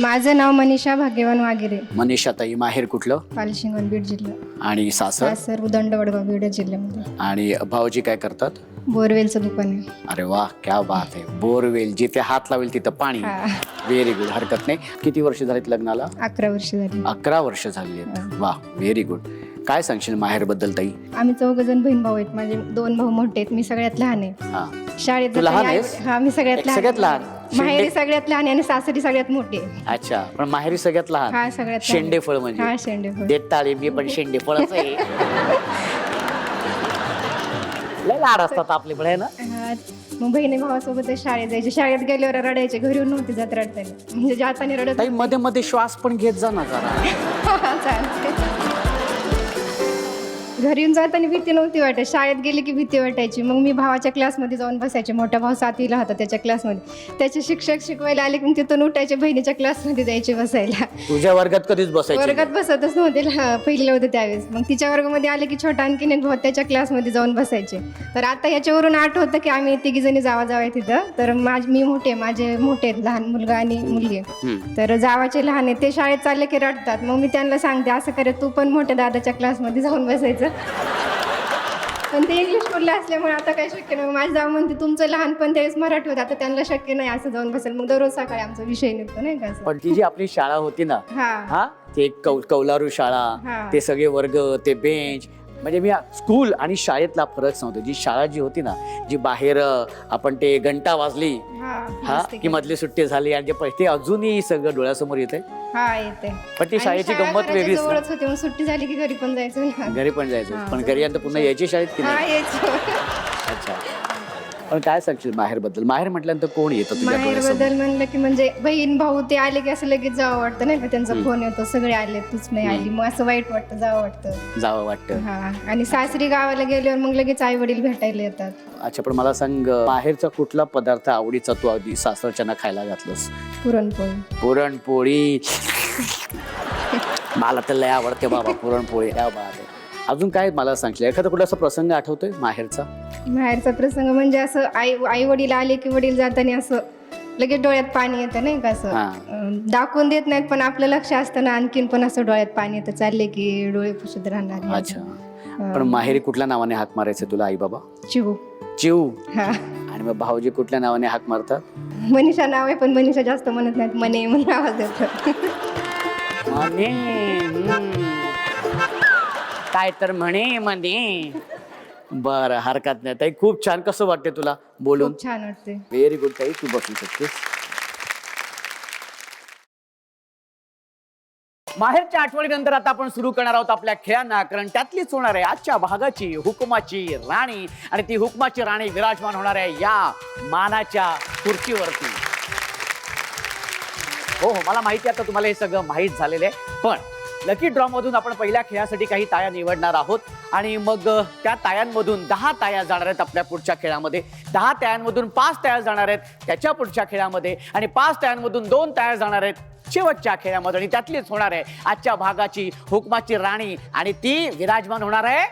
माझं नाव मनीषा भाग्यवान वागिरे. मनीषा ताई, माहेर कुठलं? पालशिंगण, बीड जिल्हा. आणि सासर? सासर उदंड वडगाव, बीड जिल्ह्यामध्ये. आणि भाऊजी काय करतात? बोरवेलचं दुकान आहे. अरे वा, क्या बात आहे. बोरवेल, जिथे हात लावेल तिथं पाणी. व्हेरी गुड, हरकत नाही. किती वर्ष झालीत लग्नाला? 11 वर्ष झाली. 11 वर्ष झाली आहेत. वा, व्हेरी गुड. काय सांगशील माहेर बद्दल ताई? आम्ही 4 जण बहीण भाऊ आहेत. माझे 2 भाऊ मोठे आहेत, मी सगळ्यात लहान आहे. हा, शाळेत तू लहान जाताना आहेस? हा, मी सगळ्यात सगळ्यात लहान. माहेरी सगळ्यात लहान आहे आणि सासरी सगळ्यात मोठी आहे. अच्छा, पण माहेरी सगळ्यात लहान. हा, सगळ्यात शेंडेफळ म्हणजे. हा, शेंडेफळ. देत ताळी, मी पण शेंडेफळच आहे. लय लाड असतात आपले पण, आहे ना? मग बहिणी भावासोबत शाळेत जायचे. शाळेत गेल्यावर रडायचे, घरी येऊन नव्हती जात रडताना. म्हणजे जाताना रडत. ताई मध्ये मध्ये श्वास पण घेत जा ना जरा. चालते. घरी येऊन जाताना भीती नव्हती वाटत, शाळेत गेली की भीती वाटायची. मग मी भावाच्या क्लासमध्ये जाऊन बसायचे. मोठा भाऊ 7वीला होता, त्याच्या क्लासमध्ये. त्याचे शिक्षक शिकवायला आले की तिथून उठायचे, बहिणीच्या क्लासमध्ये जायचे बसायला. तुझ्या वर्गात कधीच बसायची? वर्गात बसतच नव्हते, पहिलं होतं त्यावेळेस. मग तिच्या वर्गामध्ये आले की छोटा आणखीन एक भाऊ त्याच्या क्लासमध्ये जाऊन बसायचे. तर आता ह्याच्यावरून आठवतं की आम्ही 3 जणी जावा आहे तिथं. तर मी मोठे, माझे मोठे आहेत, लहान मुलगा आणि मुलगी आहे. तर जावाचे लहान आहे, ते शाळेत चालले की रडतात. मग मी त्यांना सांगते, असं करे तू पण मोठ्या दादाच्या क्लासमध्ये जाऊन बसायचं. पण ते इंग्लिश स्कूलला असल्यामुळे आता काही शक्य नाही. माझी जाऊ म्हणते तुमचं लहानपण त्यावेळेस मराठी होतं, आता त्यांना शक्य नाही असं जाऊन बसेल. मग दररोज सकाळी आमचा विषय निघतो, नाही का? पण ती जी आपली शाळा होती ना, हा, ते कौलारू शाळा, ते सगळे वर्ग, ते बेंच, म्हणजे मी स्कूल आणि शाळेतला फरक सांगतो. जी शाळा जी होती ना, जी बाहेर आपण ते घंटा वाजली हा की मधली सुट्टी झाली आणि ते अजूनही सगळं डोळ्यासमोर येते. हा, येते. पण ती शाळेची गंमत वेगळीच ना. जवळच होती, मग सुट्टी झाली की घरी पण जायचं. घरी पण जायचं, पण घरी आता पुन्हा यायची शाळेत की नाही? अच्छा. पण काय सांगशील माहेर बद्दल? माहेर म्हटल्यानंतर कोण येतं तुझ्या माहेर डोळ्यासमोर? बद्दल म्हणलं की म्हणजे बहीण भाऊ ते आले की असं लगेच जावं वाटतं, नाही का? त्यांचा फोन येतो, सगळे आले, तूच नाही आली. मग असं वाईट वाटतं, जावं वाटतं. जावं वाटतं. हा, आणि सासरी गावाला गेल्यावर मग लगेच आई वडील भेटायला येतात. अच्छा, पण मला सांग, माहेरचा कुठला पदार्थ आवडीचा तू अगदी सासरच्यांना खायला घातलंस? पुरणपोळी. पुरणपोळी. मला तर लय आवडते बाबा पुरणपोळी. क्या बात आहे. अजून काय मला सांगशील? एखादा कुठला असा प्रसंग आठवतोय माहेरचा? माहेरचा प्रसंग म्हणजे असं आई वडील आले की वडील जाताना असं लगेच डोळ्यात पाणी येतं, नाही का? असं दाखवून देत नाहीत, पण आपलं लक्ष असतं ना, आणखीन पण असं डोळ्यात पाणी येतं, चालले की डोळे पुसत राहणार. अच्छा. पण माहेरी कुठल्या नावाने हाक मारायचे तुला आई बाबा? चिऊ. चिऊ. हा. आणि मग भाऊजी कुठल्या नावाने हाक मारतात? मनीषा नाव आहे, पण मनीषा जास्त म्हणत नाहीत, मने म्हणून आवाज येतो. काय तर म्हणे. बरं, हरकत नाही ताई. खूप छान. कसं वाटते तुला बोलून? खूप छान वाटते. व्हेरी गुड ताई, तू बसू शकतेस. माहेरच्या आठवणीनंतर आता आपण सुरू करणार आहोत आपल्या खेळांना, कारण त्यातलीच होणार आहे आजच्या भागाची हुकुमाची राणी. आणि ती हुकुमाची राणी विराजमान होणार आहे या मानाच्या खुर्चीवरती. हो, मला माहिती आहे आता तुम्हाला हे सगळं माहीत झालेलं आहे. पण लकी ड्रॉ मधून आपण पहिल्या खेळासाठी काही ताया निवडणार आहोत आणि मग त्या तायांमधून 10 ताया जाणार आहेत आपल्या पुढच्या खेळामध्ये. 10 तायांमधून 5 ताया जाणार आहेत त्याच्या पुढच्या खेळामध्ये आणि 5 तायांमधून 2 ताया जाणार आहेत शेवटच्या खेळामध्ये. आणि त्यातलीच होणार आहे आजच्या भागाची हुकमाची राणी आणि ती विराजमान होणार आहे